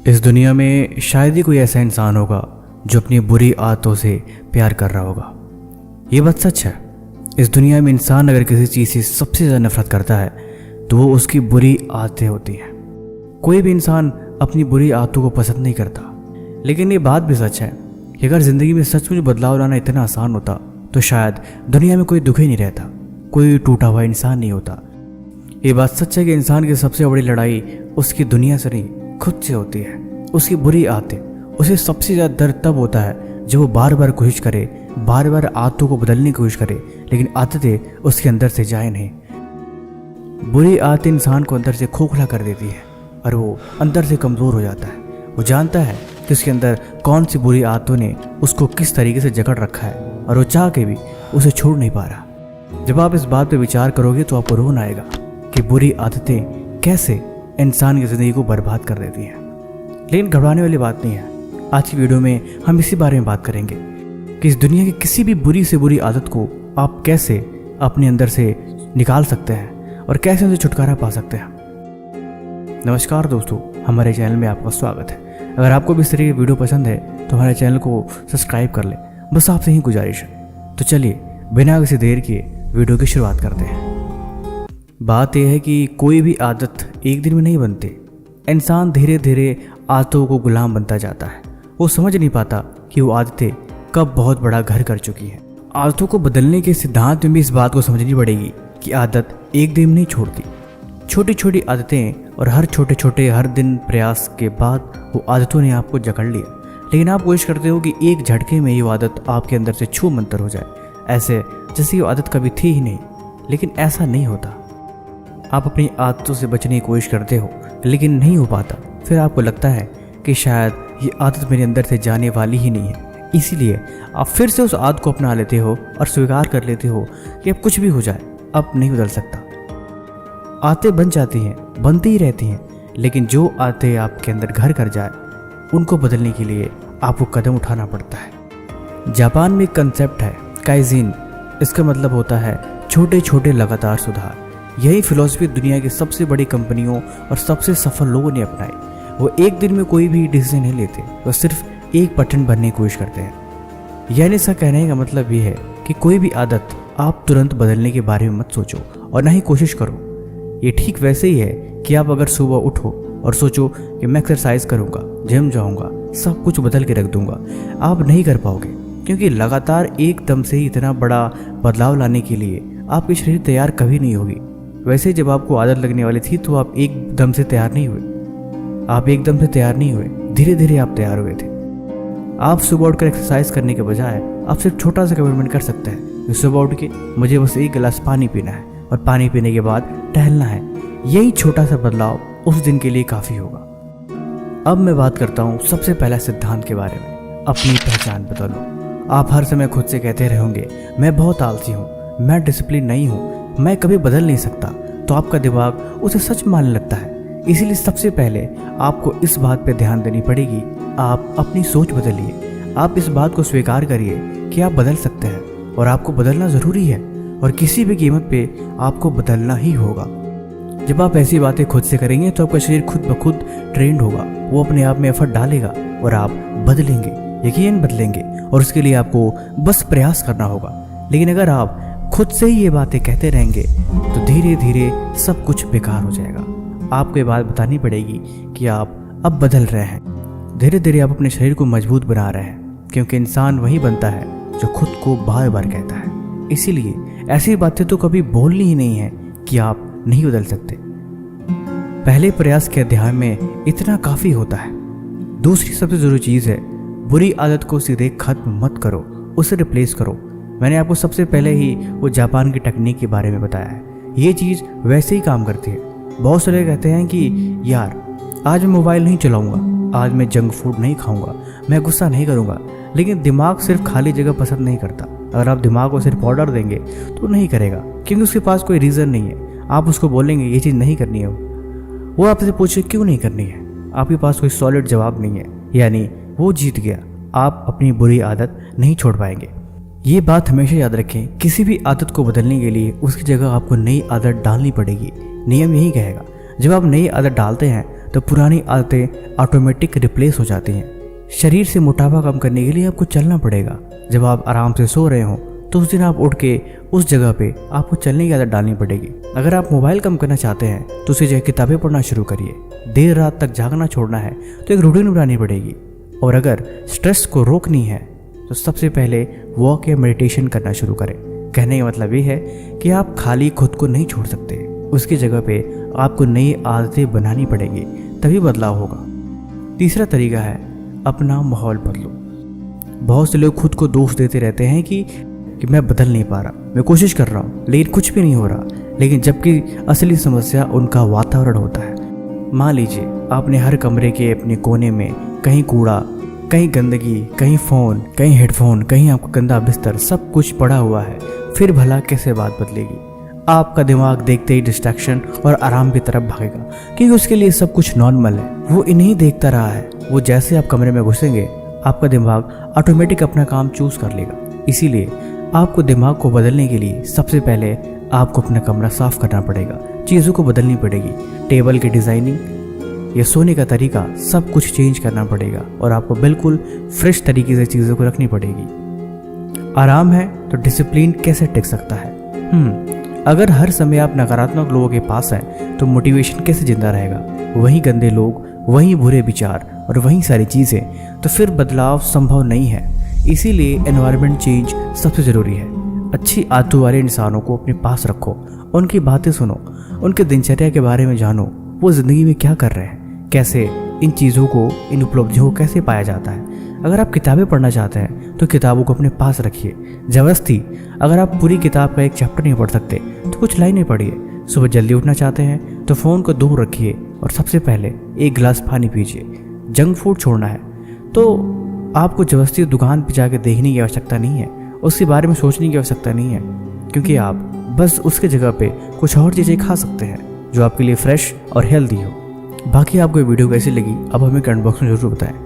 इस दुनिया में शायद ही कोई ऐसा इंसान होगा जो अपनी बुरी आदतों से प्यार कर रहा होगा। ये बात सच है। इस दुनिया में इंसान अगर किसी चीज़ से सबसे ज़्यादा नफरत करता है तो वो उसकी बुरी आदतें होती हैं। कोई भी इंसान अपनी बुरी आदतों को पसंद नहीं करता। लेकिन ये बात भी सच है कि अगर ज़िंदगी में सचमुच बदलाव लाना इतना आसान होता तो शायद दुनिया में कोई दुख ही नहीं रहता, कोई टूटा हुआ इंसान नहीं होता। ये बात सच है कि इंसान की सबसे बड़ी लड़ाई उसकी दुनिया से नहीं, खुद से होती है। उसकी बुरी आदतें, उसे सबसे ज़्यादा दर्द तब होता है जब वो बार बार कोशिश करे, बार बार आदतों को बदलने की कोशिश करे, लेकिन आदतें उसके अंदर से जाए नहीं। बुरी आदतें इंसान को अंदर से खोखला कर देती है और वो अंदर से कमज़ोर हो जाता है। वो जानता है कि उसके अंदर कौन सी बुरी आदतों ने उसको किस तरीके से जकड़ रखा है और वो चाह के भी उसे छोड़ नहीं पा रहा। जब आप इस बात पर विचार करोगे तो आपको रोना आएगा कि बुरी आदतें कैसे इंसान की ज़िंदगी को बर्बाद कर देती हैं। लेकिन घबराने वाली बात नहीं है। आज की वीडियो में हम इसी बारे में बात करेंगे कि इस दुनिया की किसी भी बुरी से बुरी आदत को आप कैसे अपने अंदर से निकाल सकते हैं और कैसे उनसे छुटकारा पा सकते हैं। नमस्कार दोस्तों, हमारे चैनल में आपका स्वागत है। अगर आपको भी इस तरह की वीडियो पसंद है तो हमारे चैनल को सब्सक्राइब कर लें, बस आपसे ही गुजारिश है। तो चलिए बिना किसी देर किए वीडियो की शुरुआत करते हैं। बात यह है कि कोई भी आदत एक दिन में नहीं बनती। इंसान धीरे धीरे आदतों को गुलाम बनता जाता है। वो समझ नहीं पाता कि वो आदतें कब बहुत बड़ा घर कर चुकी हैं। आदतों को बदलने के सिद्धांत में भी इस बात को समझनी पड़ेगी कि आदत एक दिन में नहीं छोड़ती। छोटी छोटी आदतें और हर छोटे हर दिन प्रयास के बाद वो आदतों ने आपको जकड़ लिया। लेकिन आप कोशिश करते हो कि एक झटके में ये आदत आपके अंदर से छू मंतर हो जाए, ऐसे जैसे ये आदत कभी थी ही नहीं। लेकिन ऐसा नहीं होता। आप अपनी आदतों से बचने की कोशिश करते हो लेकिन नहीं हो पाता। फिर आपको लगता है कि शायद ये आदत मेरे अंदर से जाने वाली ही नहीं है। इसीलिए आप फिर से उस आदत को अपना लेते हो और स्वीकार कर लेते हो कि अब कुछ भी हो जाए, अब नहीं बदल सकता। आदतें बन जाती हैं, बनती ही रहती हैं, लेकिन जो आदतें आपके अंदर घर कर जाए उनको बदलने के लिए आपको कदम उठाना पड़ता है। जापान में एक कंसेप्ट है काइजिन। इसका मतलब होता है छोटे छोटे लगातार सुधार। यही फिलॉसफी दुनिया की सबसे बड़ी कंपनियों और सबसे सफल लोगों ने अपनाई। वो एक दिन में कोई भी डिसीजन नहीं लेते, वो सिर्फ 1% बनने की कोशिश करते हैं। यानी इसका कहने का मतलब ये है कि कोई भी आदत आप तुरंत बदलने के बारे में मत सोचो और ना ही कोशिश करो। ये ठीक वैसे ही है कि आप अगर सुबह उठो और सोचो कि मैं एक्सरसाइज करूँगा, जिम जाऊँगा, सब कुछ बदल के रख दूँगा, आप नहीं कर पाओगे। क्योंकि लगातार एकदम से ही इतना बड़ा बदलाव लाने के लिए आपकी शरीर तैयार कभी नहीं होगी। वैसे जब आपको आदत लगने वाली थी तो आप एकदम से तैयार नहीं हुए। आप एकदम से तैयार नहीं हुए, धीरे धीरे आप तैयार हुए थे। आप सुबह उठकर एक्सरसाइज करने के बजाय आप सिर्फ छोटा सा कमिटमेंट कर सकते हैं। सुबह उठ के मुझे बस 1 गिलास पानी पीना है और पानी पीने के बाद टहलना है। यही छोटा सा बदलाव उस दिन के लिए काफ़ी होगा। अब मैं बात करता हूँ सबसे पहला सिद्धांत के बारे में, अपनी पहचान बदलो। आप हर समय खुद से कहते रहोगे मैं बहुत आलसी हूँ, मैं डिसिप्लिन नहीं हूँ, मैं कभी बदल नहीं सकता, तो आपका दिमाग उसे सच मानने लगता है। इसीलिए सबसे पहले आपको इस बात पर ध्यान देनी पड़ेगी। आप अपनी सोच बदलिए। आप इस बात को स्वीकार करिए कि आप बदल सकते हैं और आपको बदलना ज़रूरी है और किसी भी कीमत पे आपको बदलना ही होगा। जब आप ऐसी बातें खुद से करेंगे तो आपका शरीर खुद ब खुद ट्रेंड होगा, वो अपने आप में एफर्ट डालेगा और आप बदलेंगे, यकीन बदलेंगे। और उसके लिए आपको बस प्रयास करना होगा। लेकिन अगर आप खुद से ही ये बातें कहते रहेंगे तो धीरे धीरे सब कुछ बेकार हो जाएगा। आपको ये बात बतानी पड़ेगी कि आप अब बदल रहे हैं। धीरे धीरे आप अपने शरीर को मजबूत बना रहे हैं, क्योंकि इंसान वही बनता है जो खुद को बार बार कहता है। इसीलिए ऐसी बातें तो कभी बोलनी ही नहीं है कि आप नहीं बदल सकते। पहले प्रयास के अध्याय में इतना काफ़ी होता है। दूसरी सबसे ज़रूरी चीज़ है, बुरी आदत को सीधे खत्म मत करो, उसे रिप्लेस करो। मैंने आपको सबसे पहले ही वो जापान की टेक्निक के बारे में बताया है। ये चीज़ वैसे ही काम करती है। बहुत सारे कहते हैं कि यार आज मैं मोबाइल नहीं चलाऊंगा, आज मैं जंक फूड नहीं खाऊंगा, मैं गुस्सा नहीं करूंगा। लेकिन दिमाग सिर्फ खाली जगह पसंद नहीं करता। अगर आप दिमाग को सिर्फ ऑर्डर देंगे तो नहीं करेगा, क्योंकि उसके पास कोई रीज़न नहीं है। आप उसको बोलेंगे ये चीज़ नहीं करनी है, वो आपसे पूछे क्यों नहीं करनी है, आपके पास कोई सॉलिड जवाब नहीं है, यानी वो जीत गया। आप अपनी बुरी आदत नहीं छोड़ पाएंगे। ये बात हमेशा याद रखें, किसी भी आदत को बदलने के लिए उसकी जगह आपको नई आदत डालनी पड़ेगी। नियम यही कहेगा, जब आप नई आदत डालते हैं तो पुरानी आदतें ऑटोमेटिक रिप्लेस हो जाती हैं। शरीर से मोटापा कम करने के लिए आपको चलना पड़ेगा। जब आप आराम से सो रहे हो तो उस दिन आप उठ के उस जगह पे आपको चलने की आदत डालनी पड़ेगी। अगर आप मोबाइल कम करना चाहते हैं तो उसी जगह किताबें पढ़ना शुरू करिए। देर रात तक जागना छोड़ना है तो एक रूटीन बनानी पड़ेगी। और अगर स्ट्रेस को रोकनी है तो सबसे पहले वॉक या मेडिटेशन करना शुरू करें। कहने का मतलब ये है कि आप खाली खुद को नहीं छोड़ सकते, उसकी जगह पे आपको नई आदतें बनानी पड़ेगी, तभी बदलाव होगा। तीसरा तरीका है अपना माहौल बदलो। बहुत से लोग खुद को दोष देते रहते हैं कि मैं बदल नहीं पा रहा, मैं कोशिश कर रहा हूँ लेकिन कुछ भी नहीं हो रहा, लेकिन जबकि असली समस्या उनका वातावरण होता है। मान लीजिए आपने हर कमरे के अपने कोने में कहीं कूड़ा, कहीं गंदगी, कहीं फ़ोन, कहीं हेडफोन, कहीं आपका गंदा बिस्तर, सब कुछ पड़ा हुआ है, फिर भला कैसे बात बदलेगी? आपका दिमाग देखते ही डिस्ट्रैक्शन और आराम की तरफ भागेगा, क्योंकि उसके लिए सब कुछ नॉर्मल है, वो इन्हीं देखता रहा है। वो जैसे आप कमरे में घुसेंगे आपका दिमाग ऑटोमेटिक अपना काम चूज कर लेगा। इसीलिए आपको दिमाग को बदलने के लिए सबसे पहले आपको अपना कमरा साफ करना पड़ेगा, चीज़ों को बदलनी पड़ेगी, टेबल की डिज़ाइनिंग या सोने का तरीका, सब कुछ चेंज करना पड़ेगा और आपको बिल्कुल फ्रेश तरीके से चीज़ों को रखनी पड़ेगी। आराम है तो डिसिप्लिन कैसे टिक सकता है? अगर हर समय आप नकारात्मक लोगों के पास हैं तो मोटिवेशन कैसे जिंदा रहेगा? वही गंदे लोग, वही बुरे विचार और वही सारी चीज़ें, तो फिर बदलाव संभव नहीं है। इसीलिए एनवायरनमेंट चेंज सबसे ज़रूरी है। अच्छी आदतों वाले इंसानों को अपने पास रखो, उनकी बातें सुनो, उनके दिनचर्या के बारे में जानो, वो ज़िंदगी में क्या कर रहे हैं, कैसे इन चीज़ों को, इन उपलब्धियों को कैसे पाया जाता है। अगर आप किताबें पढ़ना चाहते हैं तो किताबों को अपने पास रखिए। जबरदस्ती अगर आप पूरी किताब का एक चैप्टर नहीं पढ़ सकते तो कुछ लाइनें पढ़िए। सुबह जल्दी उठना चाहते हैं तो फ़ोन को दूर रखिए और सबसे पहले एक गिलास पानी पीजिए। जंक फूड छोड़ना है तो आपको जबरदस्ती दुकान पर जाकर देखने की आवश्यकता नहीं है, उसके बारे में सोचने की आवश्यकता नहीं है, क्योंकि आप बस उसके जगह पे कुछ और चीज़ें खा सकते हैं जो आपके लिए फ्रेश और हेल्दी हो। बाकी आपको ये वीडियो कैसी लगी अब हमें कमेंट बॉक्स में ज़रूर बताएं।